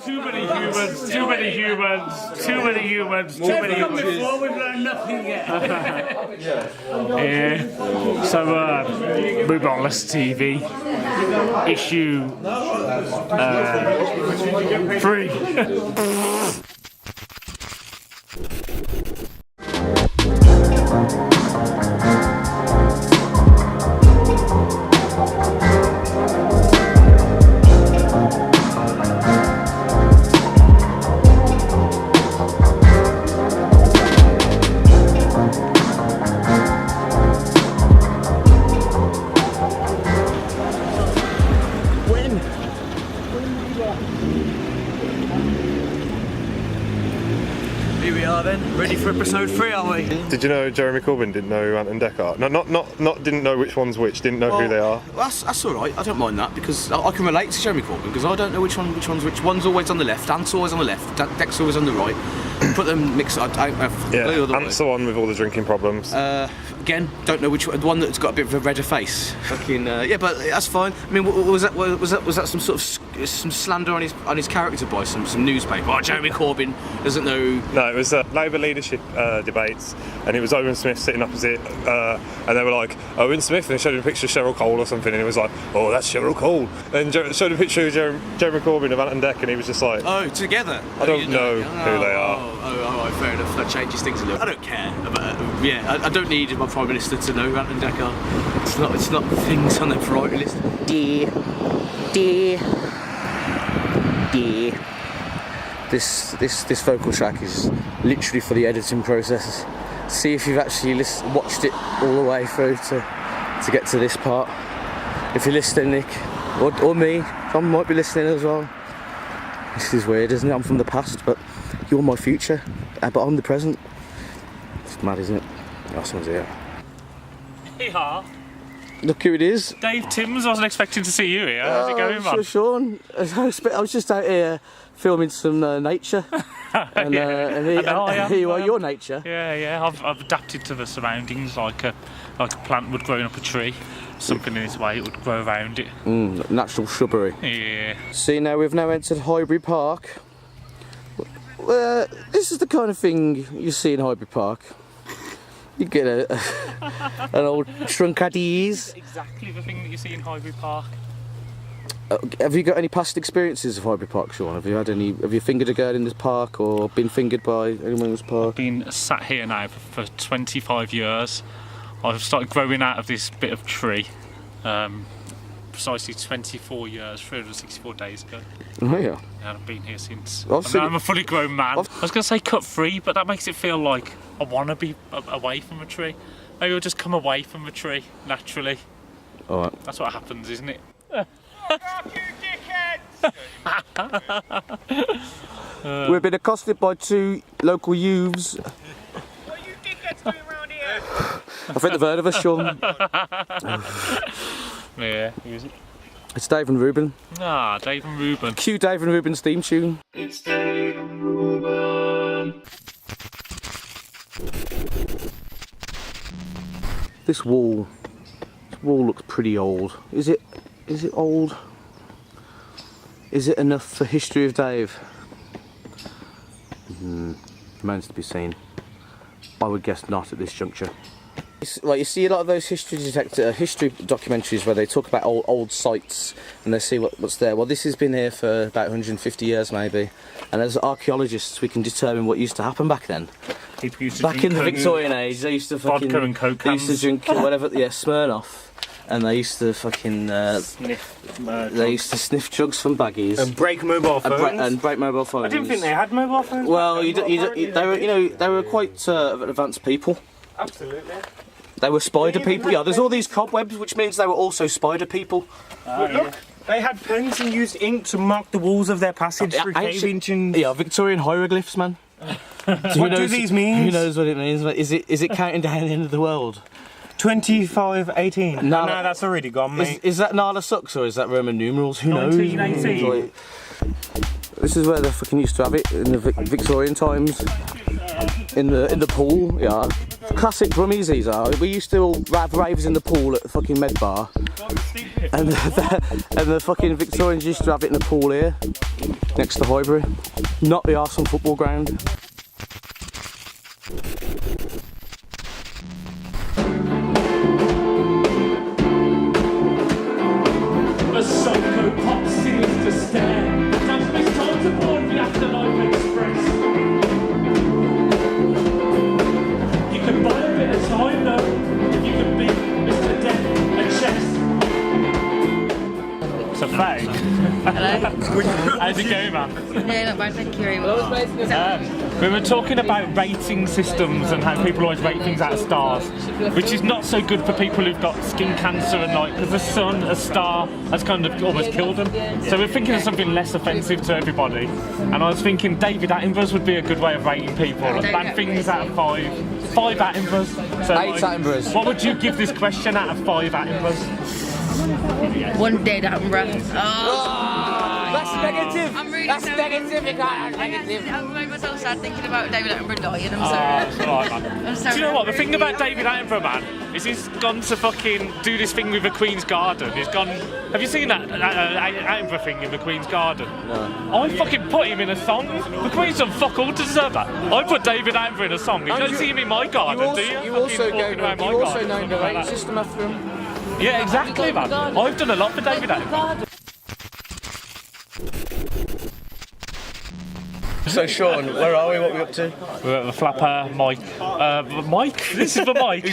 Too many humans, too many humans, too many humans, too many humans. Before we've learned nothing yet. Yeah. So, Moonless TV, issue 3. Here we are then, ready for episode 3, aren't we? Did you know Jeremy Corbyn didn't know Ant and Dec are? No, not didn't know which one's which, didn't know who they are. That's alright, I don't mind that because I can relate to Jeremy Corbyn because I don't know which one's which. One's always on the left, Ant's always on the left, Dec's always on the right. Put them mixed, I don't know. Yeah, Ant's the one with all the drinking problems. Again, don't know which one, the one that's got a bit of a redder face. Fucking, yeah, but that's fine. I mean, was that some sort of some slander on his character by some newspaper? Oh, Jeremy Corbyn doesn't know. No, it was Labour leadership debates, and it was Owen Smith sitting opposite, and they were like, Owen Smith, and they showed him a picture of Cheryl Cole or something, and he was like, oh, that's Cheryl Cole. And showed a picture of Jeremy Corbyn of Ant and Dec, and he was just like, oh, together? I don't know who they are. Oh, alright, fair enough, that changes things a little. I don't care about, yeah, I don't need my Prime Minister to know Ant and Dec are. It's not things on their priority list. Dear. This vocal track is literally for the editing process. See if you've actually watched it all the way through to get to this part. If you're listening, Nick, or me, I might be listening as well. This is weird, isn't it? I'm from the past, but you're my future, but I'm the present. It's mad, isn't it? Oh, someone's here. Yeah. Look who it is. Dave Timms, I wasn't expecting to see you here. How's it going, man? Sean, I was just out here filming some nature. And here you are, your nature. Yeah. I've adapted to the surroundings like a plant would grow up a tree. Something in its way, it would grow around it. Natural shrubbery. Yeah. See, now we've now entered Highbury Park. This is the kind of thing you see in Highbury Park. You get an old truncaddies. Exactly the thing that you see in Highbury Park. Have you got any past experiences of Highbury Park, Sean? Have you fingered a girl in this park or been fingered by anyone in this park? I've been sat here now for 25 years. I've started growing out of this bit of tree precisely 24 years, 364 days ago. Oh yeah. And I've been here since. I'm a fully grown man. I was going to say cut free, but that makes it feel like I want to be away from a tree. Maybe I'll just come away from a tree naturally. Alright. That's what happens, isn't it? We've been accosted by 2 local youths. What are you dickheads doing around here? I think they've heard of us, Sean. Yeah, who is it? It's Dave and Ruben. Ah, Dave and Ruben. Cue Dave and Ruben's theme tune. It's Dave and Ruben. This wall looks pretty old. Is it old? Is it enough for History of Dave? Remains to be seen. I would guess not at this juncture. Like you see a lot of those history documentaries where they talk about old sites and they see what's there. Well, this has been here for about 150 years maybe, and as archaeologists we can determine what used to happen back then. People used to back in the Victorian age, they used to fucking vodka and coke they used to drink whatever, yeah, Smirnoff, and they used to fucking they used to sniff drugs from baggies And break mobile phones. and break mobile phones. I didn't think they had mobile phones. Well, they were quite advanced people. Absolutely. They were spider people. Yeah, there's all these cobwebs, which means they were also spider people. Look, they had pens and used ink to mark the walls of their passage through cave ancients. Yeah, Victorian hieroglyphs, man. What do these mean? Who knows what it means? Is it counting down the end of the world? 2518. No, that's already gone, mate. Is that Nala Sucks or is that Roman numerals? Who knows? 1918. This is where they fucking used to have it in the Victorian times. In the pool, yeah. Classic brummies these are. We used to all have raves in the pool at the fucking Med Bar. And the fucking Victorians used to have it in the pool here, next to Highbury. Not the Arsenal football ground. A psycho pop sinister stare. Don't miss time to board the Afterlife Express. You can buy a bit of time though. You can beat Mr. Death at chess. It's a fake. Hello. How's it going, man? Yeah, not bad, thank you very much. We were talking about rating systems and how people always rate things out of stars, which is not so good for people who've got skin cancer and like, because the sun, a star, has kind of almost killed them. So we're thinking of something less offensive to everybody. And I was thinking David Attenborough's would be a good way of rating people. Bad things out of 5. 5 Attenboroughs. So 8 Attenboroughs. What would you give this question out of 5 Attenboroughs? One dead Attenborough. That's negative. I'm really That's sorry. negative. You can't have negative. I've made myself sad thinking about David Attenborough dying. I'm It's sorry. alright, man. I'm sorry. Do you know what? The thing about David Attenborough, man, is he's gone to fucking do this thing with the Queen's Garden. He's gone. Have you seen that Attenborough thing in the Queen's Garden? No. I fucking put him in a song. The Queen's done fuck all to deserve that. I put David Attenborough in a song. You don't see him in my garden, do you? You also Fucking walking around my you also garden, named the something like rating that. system after him. Yeah, exactly, man. I've done a lot for David Attenborough. So Sean, where are we? What are we up to? We're at the Flapper Mike. Mike? This is for Mike.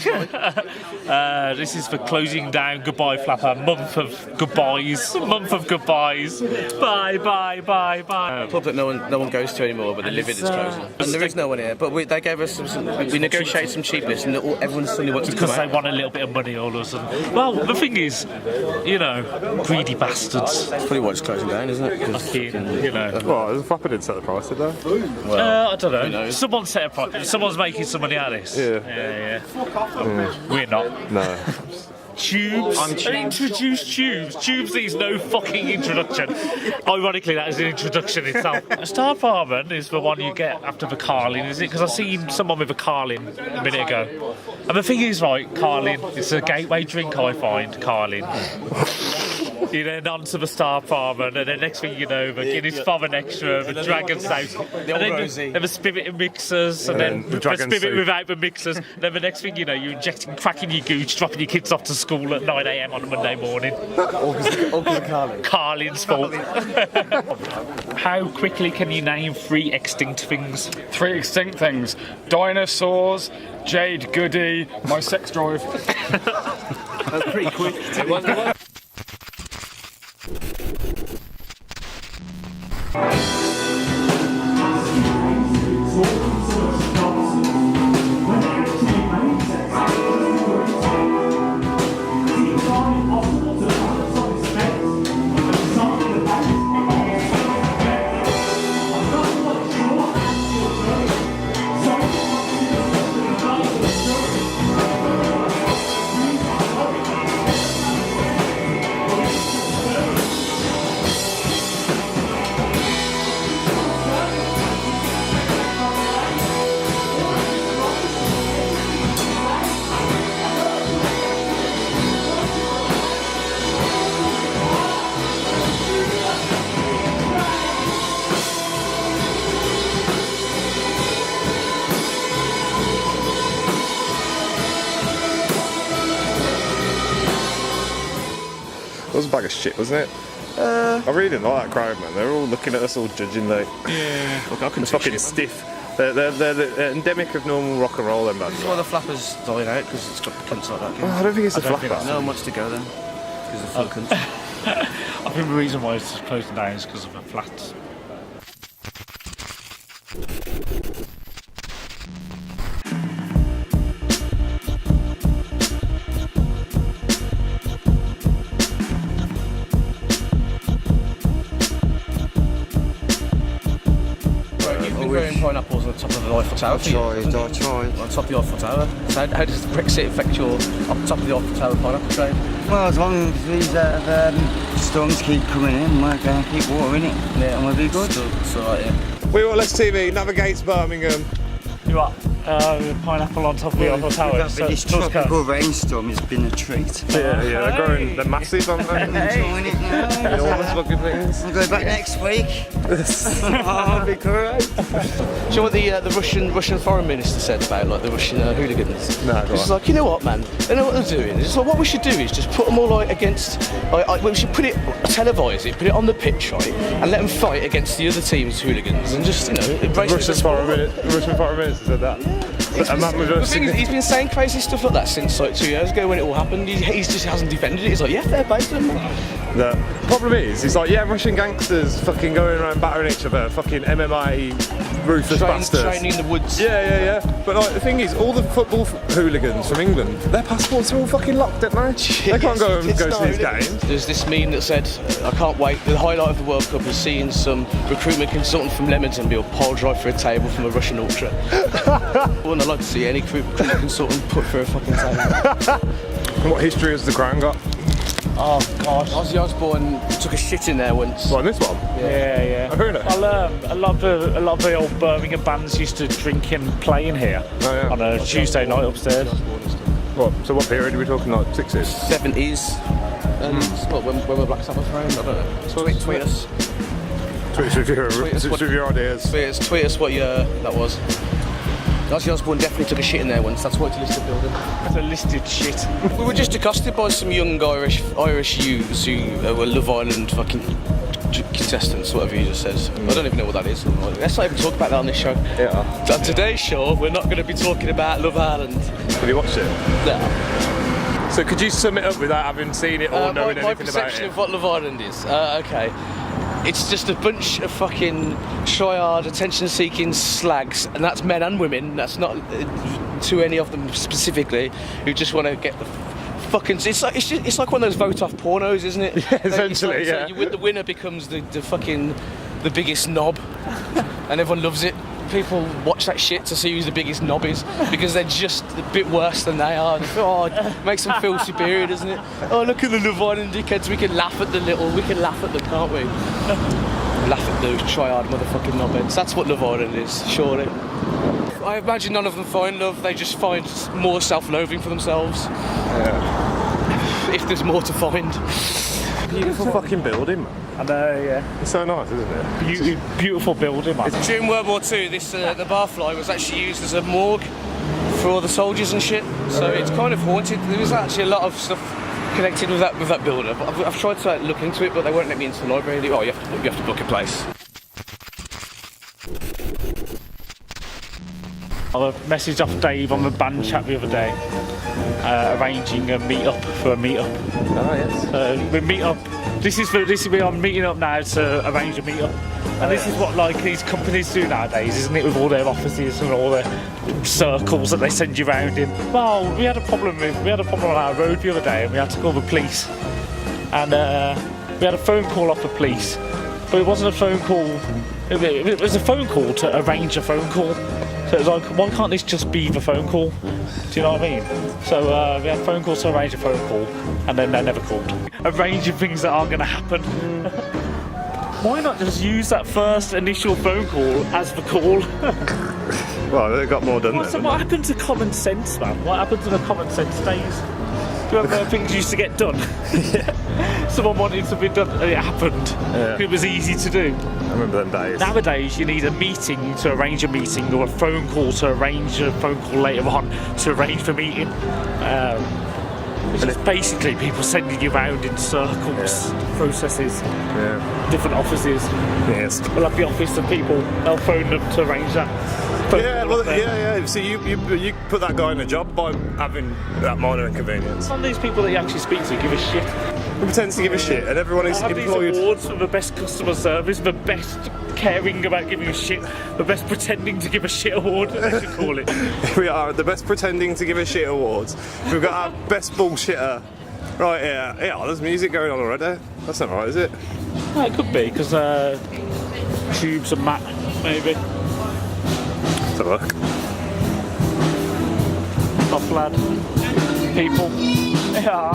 This is for closing down Goodbye Flapper. Month of goodbyes. Month of goodbyes. Bye, bye, bye, bye. Pub that no one goes to anymore, but the Livid is closing. And there is no one here. But they gave us we negotiated some cheap lists, and everyone suddenly wants to come Because they out. want a little bit of money all of a sudden. Well, the thing is, you know, greedy bastards. That's probably why it's closing down, isn't it? 'Cause Fucking, you know. Well, the Flapper didn't set the price, did they? I don't know. Someone set a price. Someone's making some money out of this. Yeah. We're not. No. Tubes. Introduce Tubes. Tubes needs no fucking introduction. Ironically, that is an introduction itself. A Star Farman is the one you get after the Carlin, is it? Because I seen someone with a Carlin a minute ago. And the thing is, right, Carlin, it's a gateway drink, I find, Carlin. You then on to the Star Farmer, and then next thing you know, the Guinness Farmer Extra, the Dragon South, and then the Spirit and mixers, and then the Dragon Spirit Soup. without the mixers. And then the next thing you know, you're injecting crack in your gooch, dropping your kids off to school at 9 AM on a Monday morning. All because of Carlin. Carlin's fault. How quickly can you name 3 extinct things? 3 extinct things: dinosaurs, Jade Goody, my sex drive. That's pretty quick. It was a bag of shit, wasn't it? I really didn't like that crowd, man. They were all looking at us all judging, like, Yeah. Look, I couldn't it's fucking stiff. They're the endemic of normal rock and roll, them bands. This is why the Flapper's dying out, because it's got cunts like that. Oh, I don't think it's a Flapper. No one wants to go then, because they're full cunts. I think the reason why it's closing down is because of the flats. growing pineapples on the top of the Eiffel Tower. I tried. On top of the Eiffel Tower. So how does Brexit affect your on top of the Eiffel Tower pineapple trade? Well, as long as these storms keep coming in, we're going to keep watering it. Yeah, and we'll be good. So yeah. We want less TV, navigates Birmingham. You what? Pineapple on top of the Eiffel Tower. This tropical rainstorm has been a treat. Yeah, they're growing, they're massive, aren't they? Enjoying it now. Enormous fucking things. I'll go back next week. I'll be great. Do you know what the Russian foreign minister said about like the Russian hooligans? No, go He's on. like, you know what, man? They know what they're doing. It's like what we should do is just put them all like against. We should put it, televise it, put it on the pitch, right, and let them fight against the other team's hooligans, and just embrace the sport. Russian foreign minister said that. The thing is, he's been saying crazy stuff like that since like 2 years ago when it all happened. He just hasn't defended it. He's like, yeah, fair play to them. The problem is, he's like, yeah, Russian gangsters fucking going around battering each other, fucking MMA ruthless bastards. Training in the woods. Yeah. But like, the thing is, all the football hooligans from England, their passports are all fucking locked, don't they? They can't go and go to these games. There's this meme that said, I can't wait. The highlight of the World Cup is seeing some recruitment consultant from Leamington be a pole drive for a table from a Russian ultra. Wouldn't I like to see any recruitment consultant put for a fucking table? What history has the Crown got? Oh gosh. Ozzy Osbourne took a shit in there once. Like this one? Yeah. Oh, really? A lot of the old Birmingham bands used to drink and play in here on a Tuesday night upstairs. What? So what period are we talking? Like 60s? 70s. And what, when were Black Sabbath around? I don't know. Tweet us. Tweet us with your ideas. Tweet us what year that was. Ozzy Osbourne definitely took a shit in there once. That's why it's a listed building. It's a listed shit. We were just accosted by some young Irish youths who were Love Island fucking contestants, whatever you just says. I don't even know what that is. Let's not even talk about that on this show. Yeah. On today's show, we're not going to be talking about Love Island. Have you watched it? No. So could you sum it up without having seen it or knowing my anything about perception it? of what Love Island is. Okay. It's just a bunch of fucking try-hard, attention-seeking slags, and that's men and women. That's not to any of them specifically, who just want to get the fucking. It's like one of those vote-off pornos, isn't it? Yeah, essentially, so the winner becomes the biggest knob, and everyone loves it. People watch that shit to see who's the biggest knob is because they're just a bit worse than they are. Oh, it makes them feel superior, doesn't it? Oh, look at the Love Island dickheads. We can laugh at we can laugh at them, can't we? Laugh at those try-hard motherfucking knobheads. That's what Love Island is, surely. I imagine none of them find love. They just find more self-loathing for themselves. Yeah. If there's more to find. Beautiful fucking building, man. I know, yeah. It's so nice, isn't it? Beautiful building, man. During World War II, the barfly was actually used as a morgue for all the soldiers and shit. So it's kind of haunted. There was actually a lot of stuff connected with that building. I've tried to look into it, but they won't let me into the library. Oh, you have to book a place. I messaged off Dave on the band chat the other day, arranging a meet-up for a meet-up. Oh, yes. We meet up. This is where I'm meeting up now to arrange a meet-up. And this is what like these companies do nowadays, isn't it? With all their offices and all their circles that they send you around in. Well, we had a problem on our road the other day, and we had to call the police. And we had a phone call off the police, but it wasn't a phone call. It was a phone call to arrange a phone call. So it was like, why can't this just be the phone call? Do you know what I mean? So we had phone calls to arrange a phone call, and then they never called. Arranging things that aren't going to happen. Why not just use that first initial phone call as the call? Well, they got more done. So what happened to common sense, man? What happened to the common sense days? Do you remember things used to get done? Someone wanted to be done, and it happened. Yeah. It was easy to do. I remember them days. Nowadays, you need a meeting to arrange a meeting, or a phone call to arrange a phone call later on to arrange the meeting. Which is basically people sending you around in circles, processes, different offices. Yes. We'll have the office of people, they'll phone them to arrange that. So you put that guy in a job by having that minor inconvenience. Some of these people that you actually speak to give a shit. He pretends to give a shit, and everyone is Have employed. these awards for the best customer service, the best caring about giving a shit, the best pretending to give a shit award, they should call it. We are the best pretending to give a shit awards. We've got our best bullshitter right here. Yeah, there's music going on already. That's not right, is it? Well, it could be, because Tubes and Matt, maybe. Let's have a look. Top lad. People. Yeah.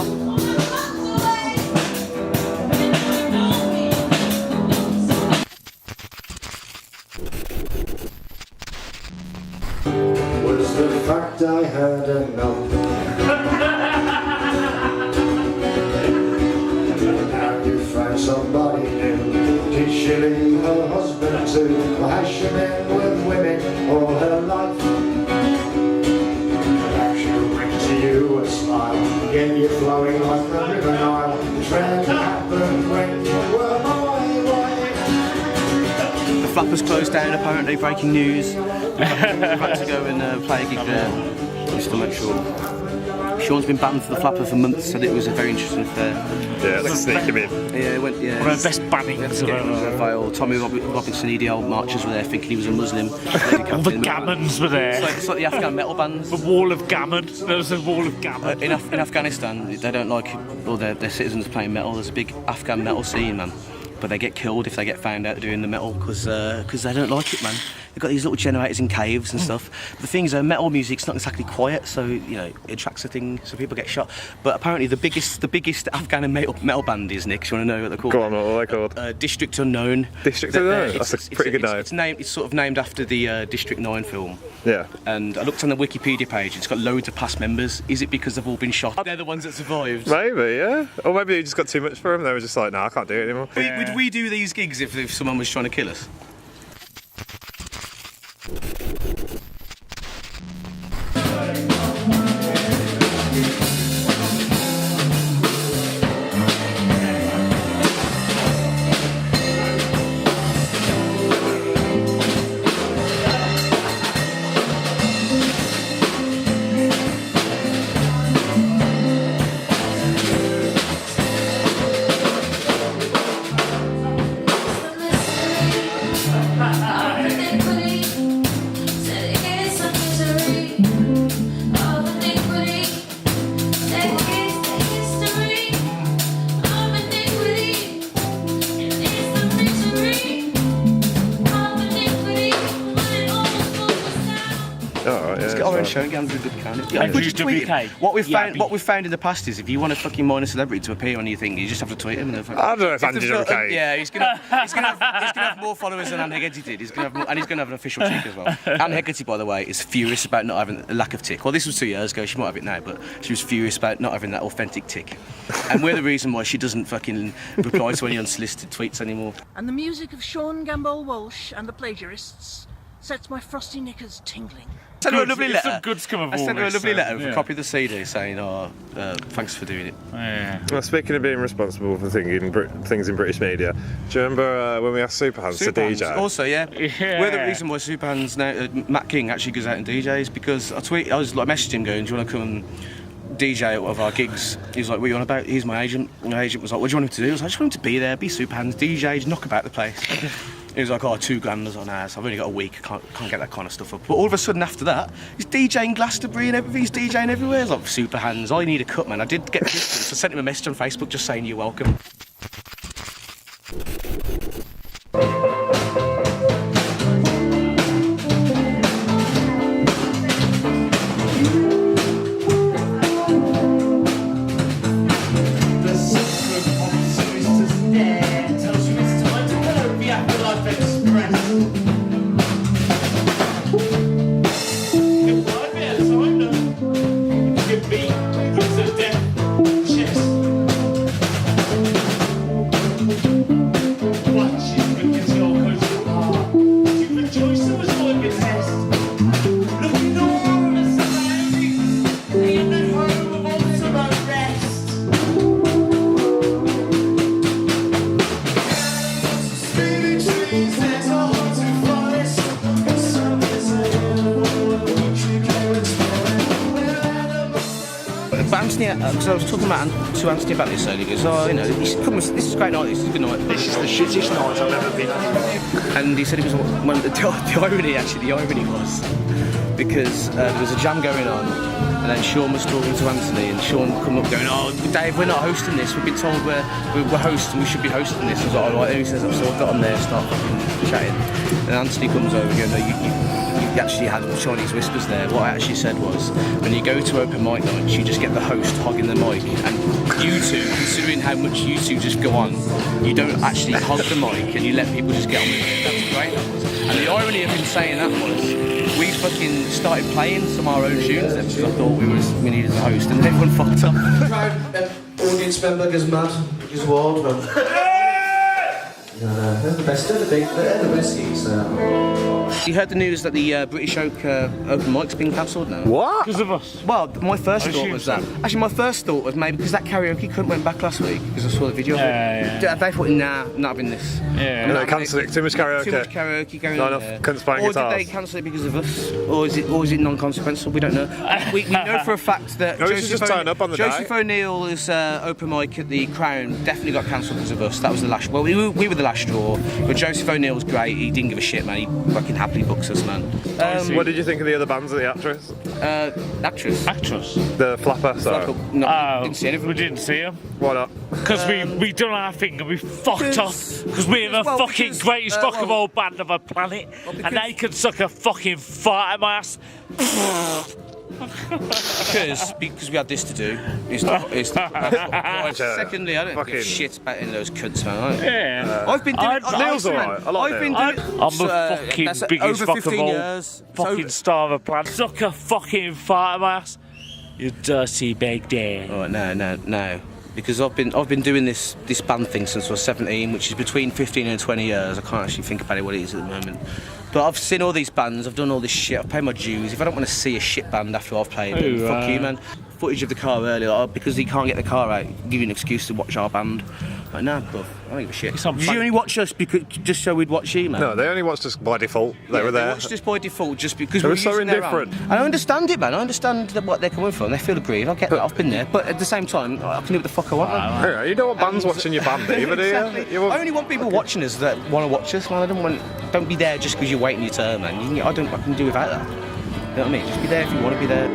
Was the fact I had enough. Now you find somebody new. Did she leave her husband too? Or has she been with women all her life? Now she'll bring to you a smile, get you flowing like the river Nile. Which rarely happened when you were my wife. The Flappers closed down apparently, breaking news. We've had to go and play a gig there, just to make sure. Sean's been banned for the Flappers for months, said it was a very interesting affair. Yeah, let's sneak him in. Yeah, it went, yeah. One of the best bannings of ever. Tommy Robinson, EDL marchers were there thinking he was a Muslim. All the gammons were there. It's like the Afghan metal bands. The wall of gammon. There was a wall of gammon. In Afghanistan, they don't like all their citizens playing metal. There's a big Afghan metal scene, man. But they get killed if they get found out doing the metal because they don't like it, man. They've got these little generators in caves and stuff. But the thing is, metal music's not exactly quiet, so you know it attracts a thing, so people get shot. But apparently, the biggest Afghan metal band is, Nick. Do you want to know what they're called? Go on, what are they called? District Unknown. District Unknown. That's a pretty good name. It's sort of named after the District 9 film. Yeah. And I looked on the Wikipedia page. It's got loads of past members. Is it because they've all been shot? They're the ones that survived. Maybe, yeah. Or maybe you just got too much for them. They were just like, nah, I can't do it anymore. Would we do these gigs if someone was trying to kill us? Show and get on with a good count. Yeah, WK. What we've found in the past is if you want a fucking minor celebrity to appear on your thing, you just have to tweet him. And I don't know if Andy WK. Yeah, he's gonna have more followers than Anne Hegarty did. He's gonna have an official tick as well. Anne Hegarty, by the way, is furious about not having a lack of tick. Well, this was 2 years ago. She might have it now, but she was furious about not having that authentic tick. And we're the reason why she doesn't fucking reply to any unsolicited tweets anymore. And the music of Sean Gamble Walsh and the Plagiarists sets my frosty knickers tingling. I sent her a lovely letter. Some goods come of all I sent her a this, lovely letter with yeah. a copy of the CD saying, thanks for doing it. Yeah. Well, speaking of being responsible for things in British media, do you remember when we asked Superhands to DJ? Also, yeah. We're the reason why Superhands now, Matt King actually goes out and DJs because I was like messaging him going, do you want to come and DJ at one of our gigs? He was like, what are you on about? He's my agent. My agent was like, what do you want him to do? I was like, I just want him to be there, be Superhands, DJ, knock about the place. He was like, oh, $2,000 was on ours. I've only got a week. I can't get that kind of stuff up. But all of a sudden after that, he's DJing Glastonbury and everything. He's DJing everywhere. He's like, Superhands, I need a cut, man. I did get pissed, so I sent him a message on Facebook just saying you're welcome. Because I was talking to Anthony about this earlier. He goes, oh, you know, this is a great night, this is a good night. This is the shittest night I've ever been at. And he said it was the irony was, because there was a jam going on, And then Sean was talking to Anthony, and Sean come up going, "Oh, Dave, we're not hosting this. We've been told we're hosting. We should be hosting this." I was like, "All right." And he says, "So I've got on there, start fucking chatting." And Anthony comes over and goes, "No, you actually had Chinese whispers there." What I actually said was, when you go to open mic nights, you just get the host hogging the mic, and you two, considering how much you two just go on, you don't actually hog the mic and you let people just get on with it. That was great. That was. And the irony of him saying that was, we fucking started playing some of our own tunes then, because I thought we needed a host, and then everyone fucked up. Audience member goes mad, goes wild, man. No, they're the best, they're the best. You heard the news that the British Oak open mic's been cancelled now? What? Because of us. Well, my first thought was that. Actually, my first thought was maybe because that karaoke couldn't went back last week because I saw the video. Yeah. They thought, nah, not having this. Yeah. No, cancel it. Too much karaoke. Too much karaoke going Not on. enough cunts playing Or guitars. did they cancel it because of us? Or is it non-consequential? We don't know. We know for a fact that No, we should just turn up on the Joseph day. O'Neill's open mic at the Crown definitely got cancelled because of us. That was the last. Well, we were the last straw. But Joseph O'Neill was great. He didn't give a shit, man. He fucking happily books us, man. What did you think of the other bands of the actress? Actress. The flapper, sorry. No, didn't see anything. We didn't see him. Why not? Because we done our thing and we fucked off. Because we're the fucking greatest rock and roll band of the planet. And they can suck a fucking fart at my ass. Because we had this to do. Secondly, I don't give a shit about any of those cunts, man. Yeah. I've been doing Neil's alright. I like Neil. I'm the fucking biggest rock and roll years. fucking star of the planet. Suck a fucking fart at my ass. You dirty big day. Oh, no. Because I've been doing this band thing since I was 17, which is between 15 and 20 years. I can't actually think about it what it is at the moment. But I've seen all these bands, I've done all this shit, I've paid my dues. If I don't want to see a shit band after I've played them, fuck you, man. Footage of the car earlier, because he can't get the car out, give you an excuse to watch our band. Like, nah, bruv, I don't give a shit. Did you only watch us because just so we'd watch you, man? No, they only watched us by default. They were there. They watched us by default just because They we were so indifferent. And I understand it, man. I understand what they're coming from. They feel aggrieved. I get that. I've been there. But at the same time, I can do what the fuck I want, man. Yeah, you don't want bands watching your band either, do you? Exactly. You want... I only want people watching us that want to watch us, man. Don't be there just because you're waiting your turn, man. I can do without that. You know what I mean? Just be there if you want to be there.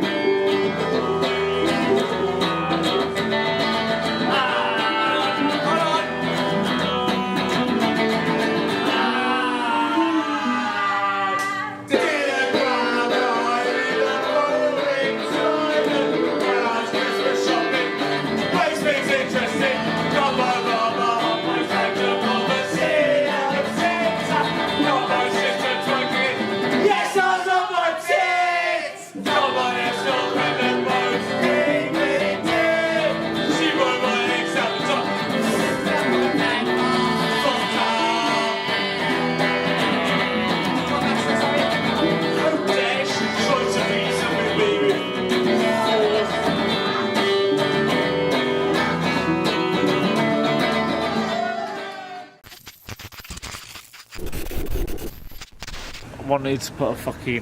Wanted to put a fucking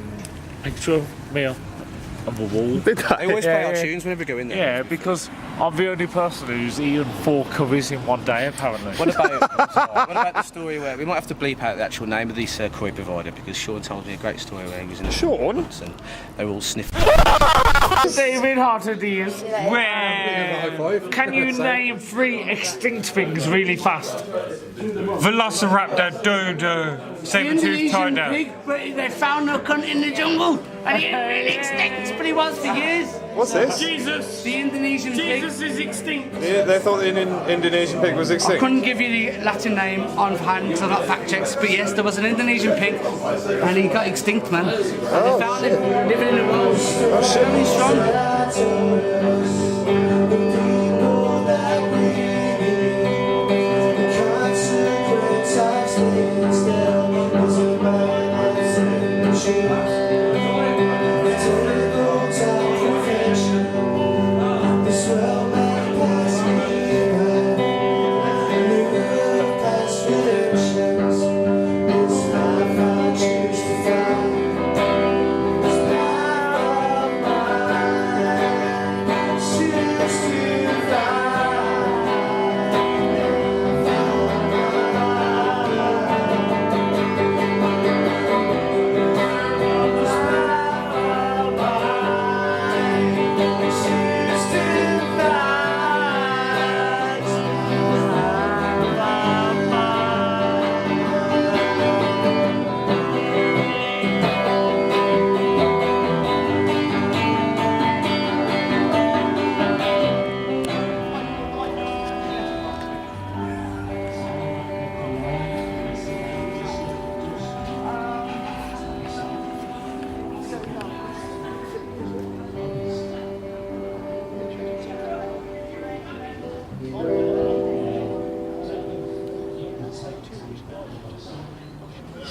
picture of me on the wall. Did they? They always play our tunes whenever we go in there. Yeah, because I'm the only person who's eaten 4 curries in one day, apparently. What about the story where we might have to bleep out the actual name of this curry provider because Sean told me a great story where he was in a Sean? and they were all sniffing. David Hartadias, where can you name 3 extinct things really fast? Velociraptor, dodo, saber-toothed tiger. Pig, but they found no cunt in the jungle, and he ain't really extinct, but he was for years. What's this? Jesus! The Indonesian pig. Jesus is extinct. They thought the Indonesian pig was I extinct. couldn't give you the Latin name on hand because I've not fact checks, but yes, there was an Indonesian pig, and he got extinct, man. And they found him living in a world. Oh shit. Very strong.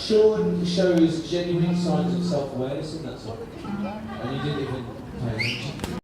Sean shows genuine signs of self-awareness in that song, and you didn't even pay attention.